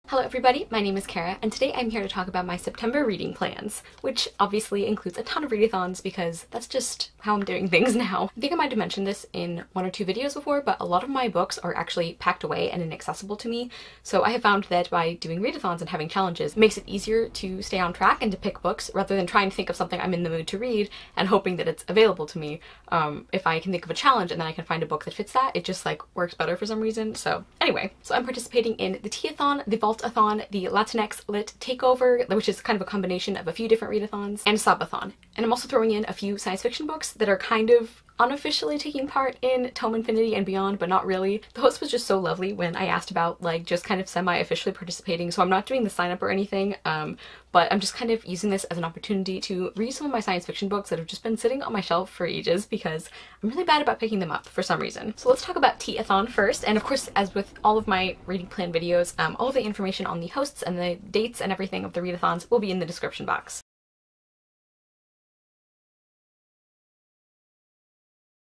Hello everybody, my name is Kara, and today I'm here to talk about my September reading plans, which obviously includes a ton of readathons because that's just how I'm doing things now. I think I might have mentioned this in one or two videos before, but a lot of my books are actually packed away and inaccessible to me, so I have found that by doing readathons and having challenges, it makes it easier to stay on track and to pick books rather than trying to think of something I'm in the mood to read and hoping that it's available to me. If I can think of a challenge and then I can find a book that fits that, it just like works better for some reason. So anyway, so I'm participating in the T-a-thon, the Vaultathon, the LatinxLitTakeover, which is kind of a combination of a few different readathons, and Sobathon. And I'm also throwing in a few science fiction books that are kind of unofficially taking part in Tome Infinity and beyond, but not really. The host was just so lovely when I asked about like just kind of semi-officially participating, so I'm not doing the sign up or anything, but I'm just kind of using this as an opportunity to read some of my science fiction books that have just been sitting on my shelf for ages because I'm really bad about picking them up for some reason. So let's talk about T-a-thon first, and of course, as with all of my reading plan videos, all of the information on the hosts and the dates and everything of the readathons will be in the description box.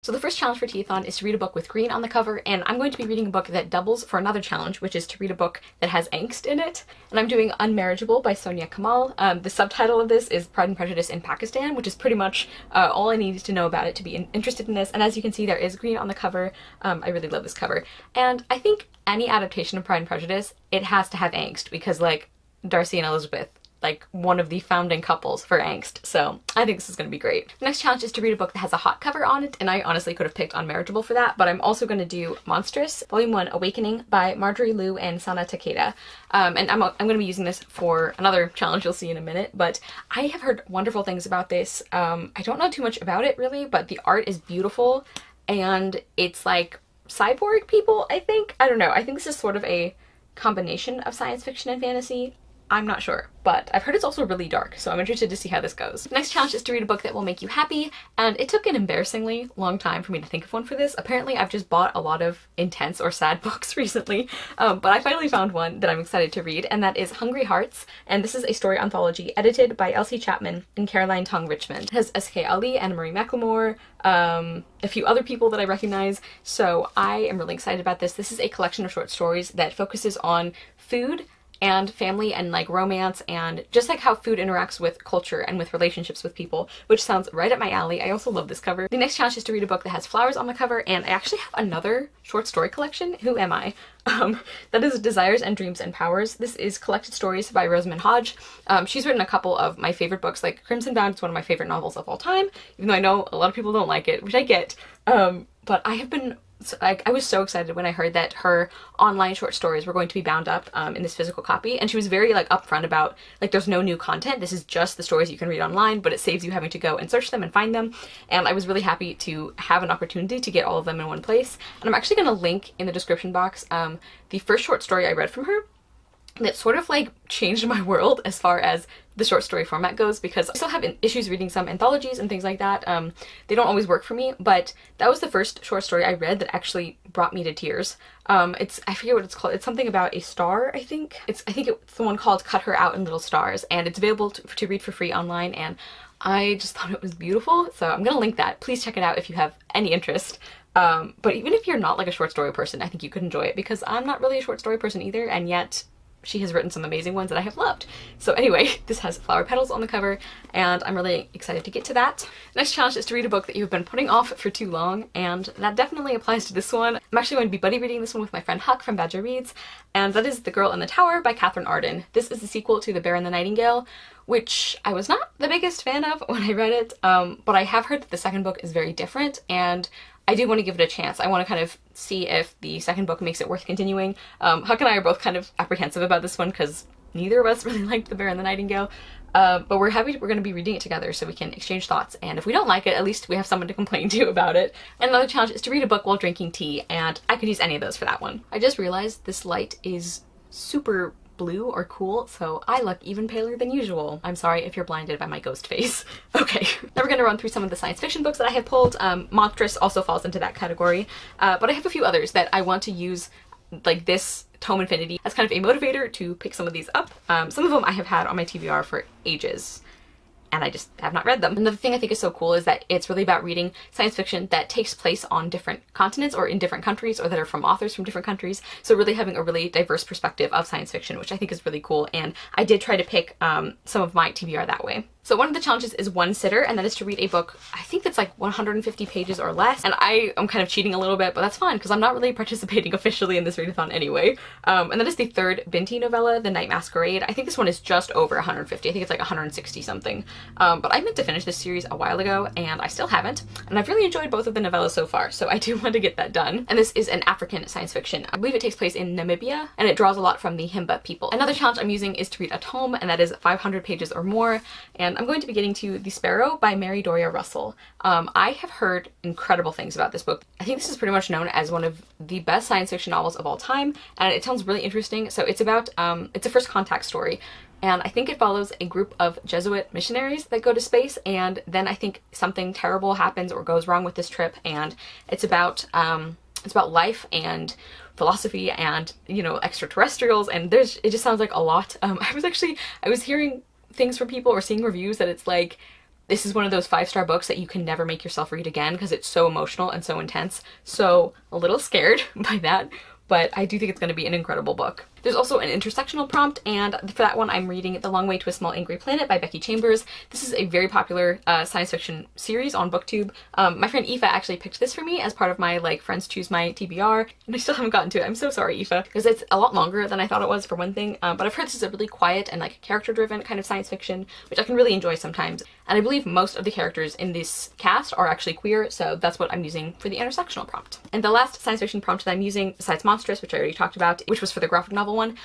So the first challenge for T-a-thon is to read a book with green on the cover, and I'm going to be reading a book that doubles for another challenge, which is to read a book that has angst in it. And I'm doing Unmarriageable by Sonia Kamal. The subtitle of this is Pride and Prejudice in Pakistan, which is pretty much all I needed to know about it to be interested in this. And as you can see, there is green on the cover. I really love this cover. And I think any adaptation of Pride and Prejudice, it has to have angst because like Darcy and Elizabeth, like one of the founding couples for angst, so I think this is going to be great. The next challenge is to read a book that has a hot cover on it, and I honestly could have picked Unmarriageable for that, but I'm also going to do Monstrous, Volume 1, Awakening by Marjorie Liu and Sana Takeda. And I'm going to be using this for another challenge you'll see in a minute, but I have heard wonderful things about this. I don't know too much about it really, but the art is beautiful, and it's like cyborg people, I think. I don't know, I think this is sort of a combination of science fiction and fantasy. I'm not sure, but I've heard it's also really dark, so I'm interested to see how this goes. The next challenge is to read a book that will make you happy, and it took an embarrassingly long time for me to think of one for this. Apparently I've just bought a lot of intense or sad books recently, but I finally found one that I'm excited to read, and that is Hungry Hearts, and this is a story anthology edited by Elsie Chapman and Caroline Tong Richmond. It has S.K. Ali and Marie McLemore, a few other people that I recognize, so I am really excited about this. This is a collection of short stories that focuses on food and family and like romance and just like how food interacts with culture and with relationships with people, which sounds right up my alley. I also love this cover. The next challenge is to read a book that has flowers on the cover, and I actually have another short story collection. Who am I? That is Desires and Dreams and Powers. This is collected stories by Rosamund Hodge. She's written a couple of my favorite books, like Crimson Bound is one of my favorite novels of all time, even though I know a lot of people don't like it, which I get. But I have been I was so excited when I heard that her online short stories were going to be bound up in this physical copy, and she was very like upfront about like there's no new content, this is just the stories you can read online, but it saves you having to go and search them and find them. And I was really happy to have an opportunity to get all of them in one place, and I'm actually going to link in the description box the first short story I read from her that sort of like changed my world as far as the short story format goes, because I still have issues reading some anthologies and things like that. They don't always work for me, but that was the first short story I read that actually brought me to tears. I forget what it's called. It's something about a star, I think. I think it's the one called Cut Her Out in Little Stars, and it's available to read for free online, and I just thought it was beautiful, so I'm gonna link that. Please check it out if you have any interest. But even if you're not like a short story person, I think you could enjoy it, because I'm not really a short story person either, and yet she has written some amazing ones that I have loved. So anyway, this has flower petals on the cover, and I'm really excited to get to that. Next challenge is to read a book that you've been putting off for too long, and that definitely applies to this one. I'm actually going to be buddy reading this one with my friend Huck from Badger Reads, and that is The Girl in the Tower by Catherine Arden. This is the sequel to The Bear and the Nightingale, which I was not the biggest fan of when I read it, but I have heard that the second book is very different, and I do want to give it a chance. I want to kind of see if the second book makes it worth continuing. Huck and I are both kind of apprehensive about this one because neither of us really liked The Bear and the Nightingale, but we're happy we're going to be reading it together so we can exchange thoughts, and if we don't like it, at least we have someone to complain to about it. And another challenge is to read a book while drinking tea, and I could use any of those for that one. I just realized this light is super blue or cool, so I look even paler than usual. I'm sorry if you're blinded by my ghost face. Okay, now we're gonna run through some of the science fiction books that I have pulled. Monstrous also falls into that category, but I have a few others that I want to use like this Tome Infinity as kind of a motivator to pick some of these up. Some of them I have had on my TBR for ages, and I just have not read them. Another thing I think is so cool is that it's really about reading science fiction that takes place on different continents or in different countries, or that are from authors from different countries. So really having a really diverse perspective of science fiction, which I think is really cool, and I did try to pick some of my TBR that way. So one of the challenges is one sitter, and that is to read a book, I think that's like 150 pages or less. And I am kind of cheating a little bit, but that's fine because I'm not really participating officially in this readathon anyway. And that is the third Binti novella, The Night Masquerade. I think this one is just over 150. I think it's like 160 something. But I meant to finish this series a while ago and I still haven't. And I've really enjoyed both of the novellas so far, so I do want to get that done. And this is an African science fiction. I believe it takes place in Namibia, and it draws a lot from the Himba people. Another challenge I'm using is to read a tome, and that is 500 pages or more. And I'm going to be getting to The Sparrow by Mary Doria Russell. I have heard incredible things about this book. I think this is pretty much known as one of the best science fiction novels of all time, and it sounds really interesting. So it's about, it's a first contact story, and I think it follows a group of Jesuit missionaries that go to space, and then I think something terrible happens or goes wrong with this trip, and it's about life and philosophy and, you know, extraterrestrials, and it just sounds like a lot. I was hearing things from people or seeing reviews that it's like, this is one of those 5-star books that you can never make yourself read again because it's so emotional and so intense. So a little scared by that, but I do think it's going to be an incredible book. There's also an intersectional prompt, and for that one I'm reading The Long Way to a Small Angry Planet by Becky Chambers. This is a very popular science fiction series on BookTube. My friend Aoife actually picked this for me as part of my like friends choose my TBR, and I still haven't gotten to it. I'm so sorry, Aoife, because it's a lot longer than I thought it was for one thing, but I've heard this is a really quiet and like character driven kind of science fiction, which I can really enjoy sometimes. And I believe most of the characters in this cast are actually queer, so that's what I'm using for the intersectional prompt. And the last science fiction prompt that I'm using, besides Monstrous, which I already talked about, which was for the graphic novel one,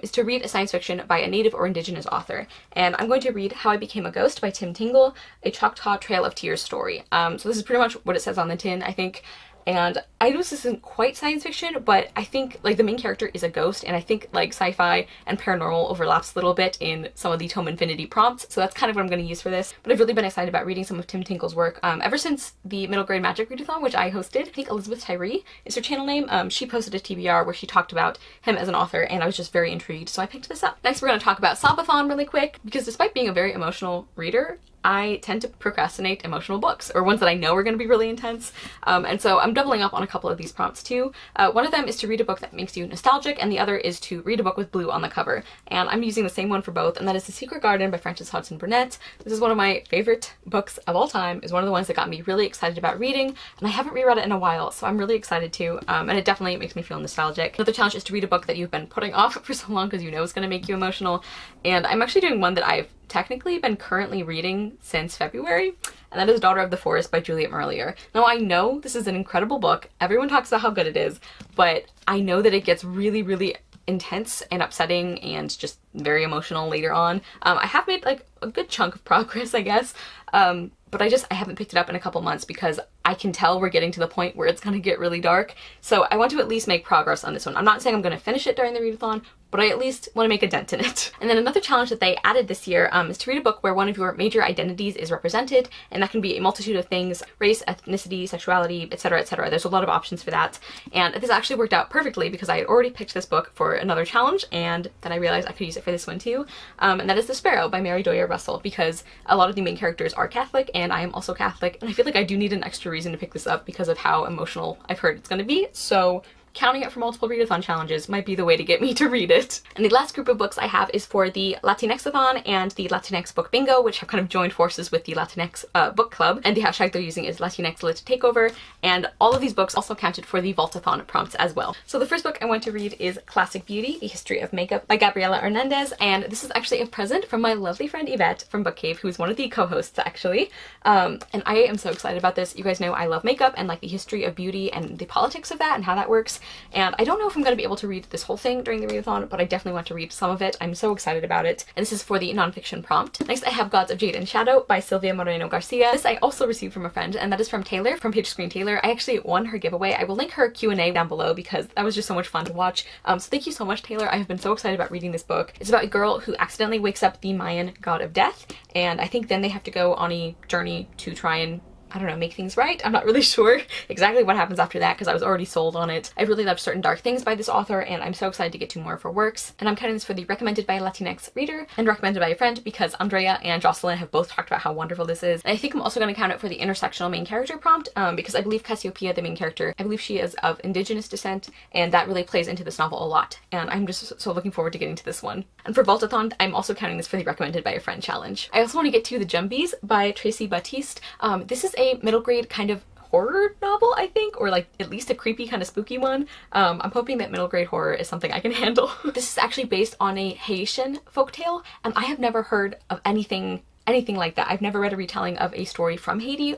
is to read a science fiction by a Native or Indigenous author. And I'm going to read How I Became a Ghost by Tim Tingle, a Choctaw Trail of Tears story. So this is pretty much what it says on the tin, I think. And I know this isn't quite science fiction, but I think like the main character is a ghost, and I think like sci-fi and paranormal overlaps a little bit in some of the Tome Infinity prompts, so that's kind of what I'm going to use for this. But I've really been excited about reading some of Tim Tingle's work ever since the middle grade magic readathon, which I hosted. I think Elizabeth Tyree is her channel name. She posted a TBR where she talked about him as an author, and I was just very intrigued, so I picked this up. Next we're going to talk about Sobathon really quick, because despite being a very emotional reader, I tend to procrastinate emotional books, or ones that I know are going to be really intense, and so I'm doubling up on a couple of these prompts too. One of them is to read a book that makes you nostalgic, and the other is to read a book with blue on the cover, and I'm using the same one for both, and that is The Secret Garden by Frances Hodgson Burnett. This is one of my favorite books of all time. It's one of the ones that got me really excited about reading, and I haven't reread it in a while, so I'm really excited to, and it definitely makes me feel nostalgic. Another challenge is to read a book that you've been putting off for so long because you know it's going to make you emotional, and I'm actually doing one that I've technically been currently reading since February, and that is Daughter of the Forest by Juliet Marillier. Now I know this is an incredible book, everyone talks about how good it is, but I know that it gets really, really intense and upsetting and just very emotional later on. I have made like a good chunk of progress, I guess, but I haven't picked it up in a couple months because I can tell we're getting to the point where it's going to get really dark. So I want to at least make progress on this one. I'm not saying I'm going to finish it during the readathon, but I at least want to make a dent in it. And then another challenge that they added this year is to read a book where one of your major identities is represented, and that can be a multitude of things: race, ethnicity, sexuality, etc., etc. There's a lot of options for that, and this actually worked out perfectly because I had already picked this book for another challenge, and then I realized I could use it for this one too, and that is The Sparrow by Mary Doria Russell, because a lot of the main characters are Catholic, and I am also Catholic, and I feel like I do need an extra reason to pick this up because of how emotional I've heard it's going to be, so counting it for multiple readathon challenges might be the way to get me to read it. And the last group of books I have is for the LatinxAthon and the Latinx Book Bingo, which have kind of joined forces with the Latinx book club, and the hashtag they're using is LatinxLitTakeover, and all of these books also counted for the Vaultathon prompts as well. So the first book I want to read is Classic Beauty, The History of Makeup by Gabriela Hernandez, and this is actually a present from my lovely friend Yvette from Book Cave, who is one of the co-hosts actually, and I am so excited about this. You guys know I love makeup and like the history of beauty and the politics of that and how that works. And I don't know if I'm going to be able to read this whole thing during the readathon, but I definitely want to read some of it. I'm so excited about it. And this is for the nonfiction prompt. Next, I have Gods of Jade and Shadow by Silvia Moreno-Garcia. This I also received from a friend, and that is from Taylor, from Page Screen Taylor. I actually won her giveaway. I will link her Q&A down below because that was just so much fun to watch. So thank you so much, Taylor. I have been so excited about reading this book. It's about a girl who accidentally wakes up the Mayan god of death, and I think then they have to go on a journey to try and I don't know, make things right. I'm not really sure exactly what happens after that because I was already sold on it. I really loved Certain Dark Things by this author, and I'm so excited to get to more of her works. And I'm counting this for the recommended by a Latinx reader and recommended by a friend because Andrea and Jocelyn have both talked about how wonderful this is. And I think I'm also going to count it for the intersectional main character prompt because I believe Cassiopeia, the main character, I believe she is of indigenous descent, and that really plays into this novel a lot. And I'm just so looking forward to getting to this one. And for Vaultathon, I'm also counting this for the recommended by a friend challenge. I also want to get to The Jumbies by Tracey Baptiste. This is a middle grade kind of horror novel, I think, or like at least a creepy kind of spooky one. I'm hoping that middle grade horror is something I can handle. This is actually based on a Haitian folktale, and I have never heard of anything like that. I've never read a retelling of a story from Haiti,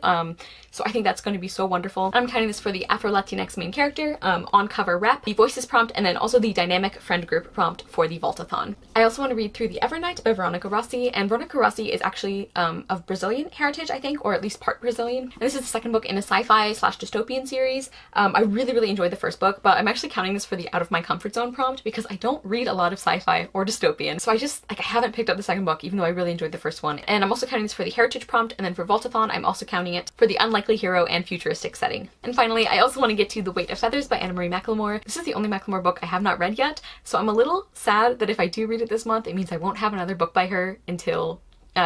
so I think that's going to be so wonderful. I'm counting this for the Afro-Latinx main character, on-cover rep, the voices prompt, and then also the dynamic friend group prompt for the Vaultathon. I also want to read through The Evernight by Veronica Rossi, and Veronica Rossi is actually of Brazilian heritage, I think, or at least part Brazilian. And this is the second book in a sci-fi / dystopian series. I really enjoyed the first book, but I'm actually counting this for the out of my comfort zone prompt because I don't read a lot of sci-fi or dystopian, so I just, like, I haven't picked up the second book even though I really enjoyed the first one. And I'm also counting this for the heritage prompt, and then for Vaultathon, I'm also counting it for the unlikely hero and futuristic setting. And finally, I also want to get to The Weight of Feathers by Anna Marie McLemore. This is the only McLemore book I have not read yet, so I'm a little sad that if I do read it this month, it means I won't have another book by her until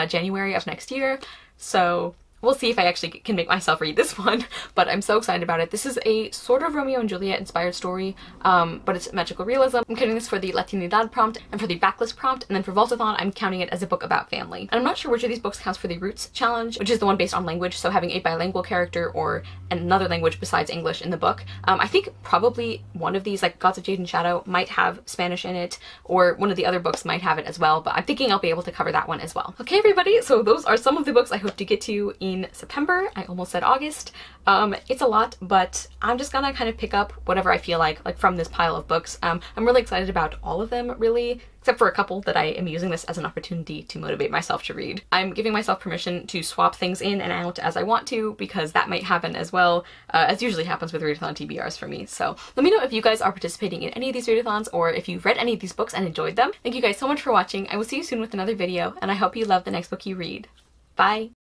January of next year. So we'll see if I actually can make myself read this one, but I'm so excited about it. This is a sort of Romeo and Juliet inspired story, but it's magical realism. I'm counting this for the Latinidad prompt and for the backlist prompt, and then for Vaultathon, I'm counting it as a book about family. And I'm not sure which of these books counts for the Roots challenge, which is the one based on language, so having a bilingual character or another language besides English in the book. I think probably one of these, like Gods of Jade and Shadow, might have Spanish in it, or one of the other books might have it as well, but I'm thinking I'll be able to cover that one as well. Okay, everybody, so those are some of the books I hope to get to in September. I almost said August. It's a lot, but I'm just gonna kind of pick up whatever I feel like from this pile of books. I'm really excited about all of them, really, except for a couple that I am using this as an opportunity to motivate myself to read. I'm giving myself permission to swap things in and out as I want to, because that might happen as well, as usually happens with readathon TBRs for me. So let me know if you guys are participating in any of these readathons, or if you've read any of these books and enjoyed them. Thank you guys so much for watching. I will see you soon with another video, and I hope you love the next book you read. Bye!